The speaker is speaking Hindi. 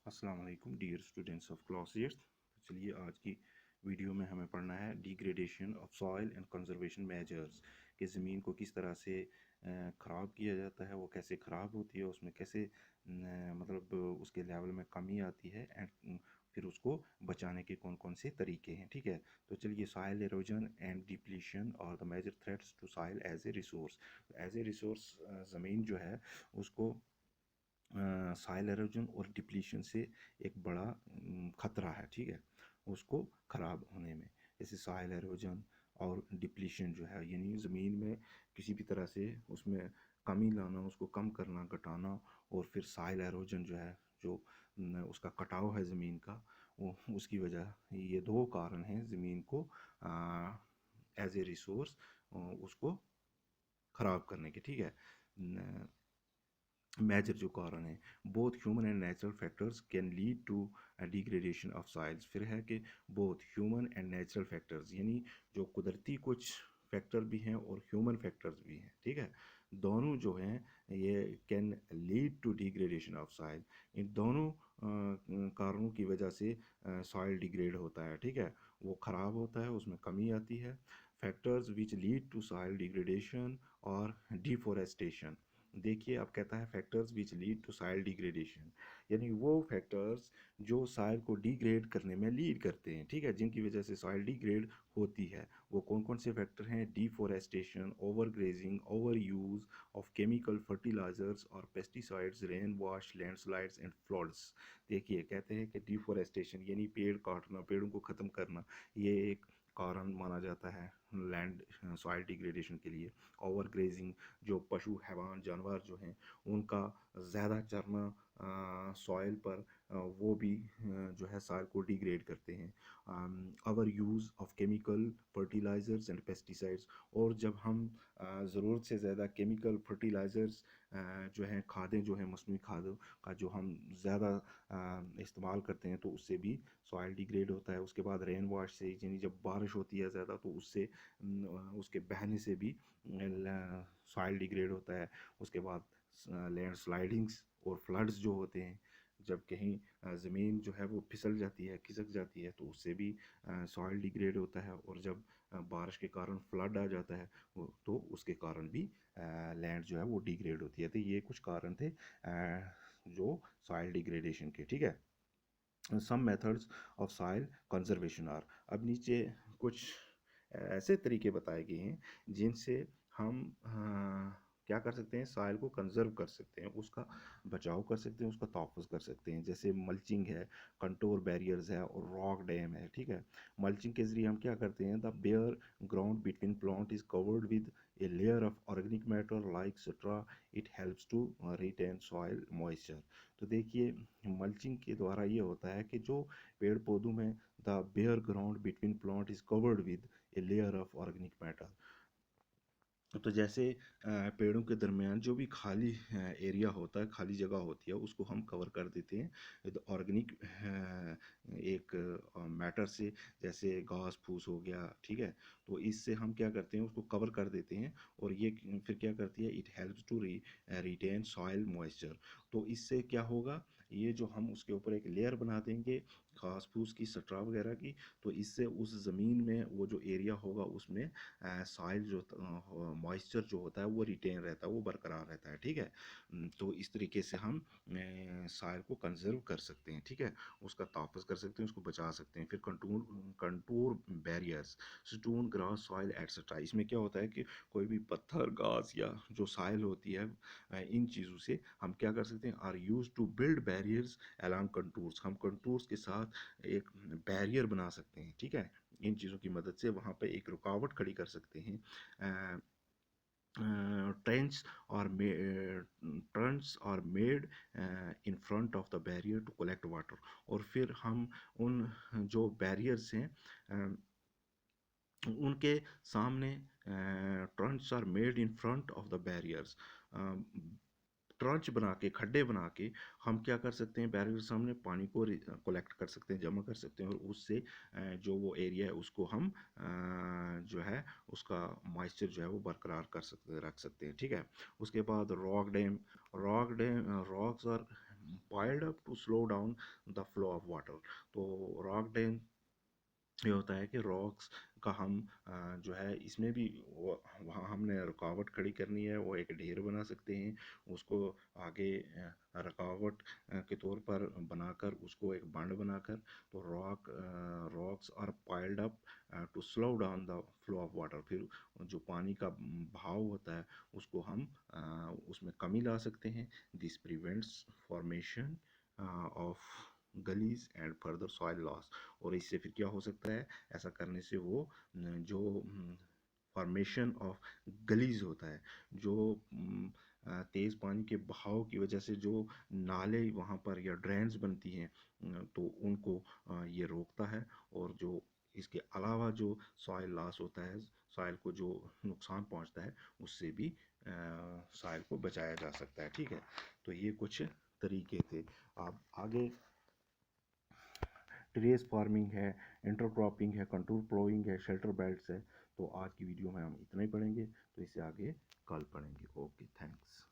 अस्सलाम वालेकुम डियर स्टूडेंट्स ऑफ क्लास 8। तो चलिए आज की वीडियो में हमें पढ़ना है degradation of soil and conservation measures कि ज़मीन को किस तरह से ख़राब किया जाता है, वो कैसे ख़राब होती है, उसमें कैसे मतलब उसके लेवल में कमी आती है एंड फिर उसको बचाने के कौन कौन से तरीके हैं। ठीक है, तो चलिए सॉइल एरोजन एंड डिप्लीशन और the major threats to soil as a resource. As a resource ज़मीन जो है उसको सॉइल एरोजन और डिप्लीशन से एक बड़ा ख़तरा है। ठीक है, उसको ख़राब होने में, जैसे सॉइल एरोजन और डिप्लीशन जो है यानी ज़मीन में किसी भी तरह से उसमें कमी लाना, उसको कम करना, घटाना, और फिर सॉइल एरोजन जो है, जो उसका कटाव है ज़मीन का, वो उसकी वजह, ये दो कारण हैं ज़मीन को एज ए रिसोर्स उसको ख़राब करने के। ठीक है, मेजर जो कारण है, both human and natural factors can lead to degradation of soils. फिर है कि both human and natural factors यानी जो कुदरती कुछ फैक्टर भी हैं और ह्यूमन फैक्टर्स भी हैं। ठीक है, दोनों जो हैं ये can lead to degradation of soil. इन दोनों कारणों की वजह से सॉइल डिग्रेड होता है। ठीक है, वो ख़राब होता है, उसमें कमी आती है। Factors which lead to soil degradation और डिफोरेस्टेशन। देखिए, अब कहता है factors which lead to soil degradation, यानी वो फैक्टर्स जो सॉइल को डिग्रेड करने में लीड करते हैं। ठीक है, जिनकी वजह से सॉइल डिग्रेड होती है, वो कौन कौन से फैक्टर हैं? Deforestation, over grazing, over use of chemical fertilisers और pesticides, rain wash, landslides and floods. देखिए, कहते हैं कि डिफोरेस्टेशन यानी पेड़ काटना, पेड़ों को ख़त्म करना, ये एक कारण माना जाता है लैंड सॉइल डिग्रेडेशन के लिए। ओवर ग्रेजिंग, जो पशु हैवान जानवर जो हैं उनका ज़्यादा चरना सॉइल पर, वो भी जो है सॉइल को डिग्रेड करते हैं। Over use of chemical fertilizers and pesticides, और जब हम ज़रूरत से ज़्यादा केमिकल फर्टिलाइजर्स जो हैं, खादें जो हैं, मसनूई खादों का जो हम ज़्यादा इस्तेमाल करते हैं, तो उससे भी सॉइल डिग्रेड होता है। उसके बाद रेन वाश से, यानी जब बारिश होती है ज़्यादा, तो उससे उसके बहने से भी सॉइल डिग्रेड होता है। उसके बाद लैंड स्लाइडिंग्स और फ्लड्स जो होते हैं, जब कहीं ज़मीन जो है वो फिसल जाती है, खिसक जाती है, तो उससे भी सॉइल डिग्रेड होता है। और जब बारिश के कारण फ्लड आ जाता है, तो उसके कारण भी लैंड जो है वो डिग्रेड होती है। तो ये कुछ कारण थे जो सॉइल डिग्रेडेशन के। ठीक है, some methods of soil conservation are. अब नीचे कुछ ऐसे तरीके बताए गए हैं जिनसे हम क्या कर सकते हैं, सॉइल को कंजर्व कर सकते हैं, उसका बचाव कर सकते हैं, उसका तहफ़्फ़ुज़ कर सकते हैं। जैसे मल्चिंग है, कंटोर बैरियर्स है और रॉक डैम है। ठीक है, मल्चिंग के ज़रिए हम क्या करते हैं, the bare ground between plant is covered with a layer of organic matter like straw, it helps to retain soil moisture. तो देखिए, मल्चिंग के द्वारा ये होता है कि जो पेड़ पौधों में the bare ground between plant is covered with a layer of organic matter. तो जैसे पेड़ों के दरमियान जो भी खाली एरिया होता है, खाली जगह होती है, उसको हम कवर कर देते हैं तो ऑर्गेनिक एक मैटर से, जैसे घास फूस हो गया। ठीक है, तो इससे हम क्या करते हैं, उसको कवर कर देते हैं, और ये फिर क्या करती है, it helps to retain soil moisture. तो इससे क्या होगा, ये जो हम उसके ऊपर एक लेयर बना देंगे घास फूस की, स्ट्रा वगैरह की, तो इससे उस ज़मीन में वो जो एरिया होगा उसमें सॉइल जो मॉइस्चर जो होता है वो रिटेन रहता है, वो बरकरार रहता है। ठीक है, तो इस तरीके से हम सॉइल को कंजर्व कर सकते हैं। ठीक है, उसका तहफ़्फ़ुज़ कर सकते हैं, उसको बचा सकते हैं। फिर contour contour barriers, stone, grass, soil etcetera. इसमें क्या होता है कि कोई भी पत्थर, घास या जो सॉइल होती है, इन चीज़ों से हम क्या कर सकते हैं, are used to build barriers along contours. हम कंटूर्स के साथ एक बैरियर बना सकते हैं। ठीक है, इन चीज़ों की मदद से वहाँ पे एक रुकावट खड़ी कर सकते हैं। ट्रेंच और ट्रंच और made in front of the barrier to collect water. और फिर हम उन जो बैरियर्स हैं उनके सामने, trench are made in front of the barriers, trench बना के, खड्डे बना के हम क्या कर सकते हैं, बैरियर के सामने पानी को कलेक्ट कर सकते हैं, जमा कर सकते हैं, और उससे जो वो एरिया है उसको हम जो है उसका मॉइस्चर जो है वो बरकरार कर सकते, रख सकते हैं। ठीक है, उसके बाद rock dam, rocks are piled up to slow down the flow of water. तो रॉक डैम ये होता है कि रॉक्स का हम जो है इसमें भी वहाँ हमने रुकावट खड़ी करनी है, वो एक ढेर बना सकते हैं उसको आगे रुकावट के तौर पर बनाकर उसको एक बंड बनाकर। तो rocks are piled up to slow down the flow of water. फिर जो पानी का बहाव होता है उसको हम उसमें कमी ला सकते हैं। This prevents formation of gullies and further soil loss. और इससे फिर क्या हो सकता है, ऐसा करने से वो जो फॉर्मेशन ऑफ गलीज होता है, जो तेज़ पानी के बहाव की वजह से जो नाले वहाँ पर या ड्रेन्स बनती हैं तो उनको ये रोकता है। और जो इसके अलावा जो सॉइल लॉस होता है, सॉइल को जो नुकसान पहुँचता है, उससे भी सॉइल को बचाया जा सकता है। ठीक है, तो ये कुछ तरीके थे। आप आगे टेरेस फार्मिंग है, इंटरक्रॉपिंग है, कंटूर प्लोइंग है, शेल्टर बेल्ट्स है। तो आज की वीडियो में हम इतना ही पढ़ेंगे, तो इससे आगे कल पढ़ेंगे। Okay, thanks.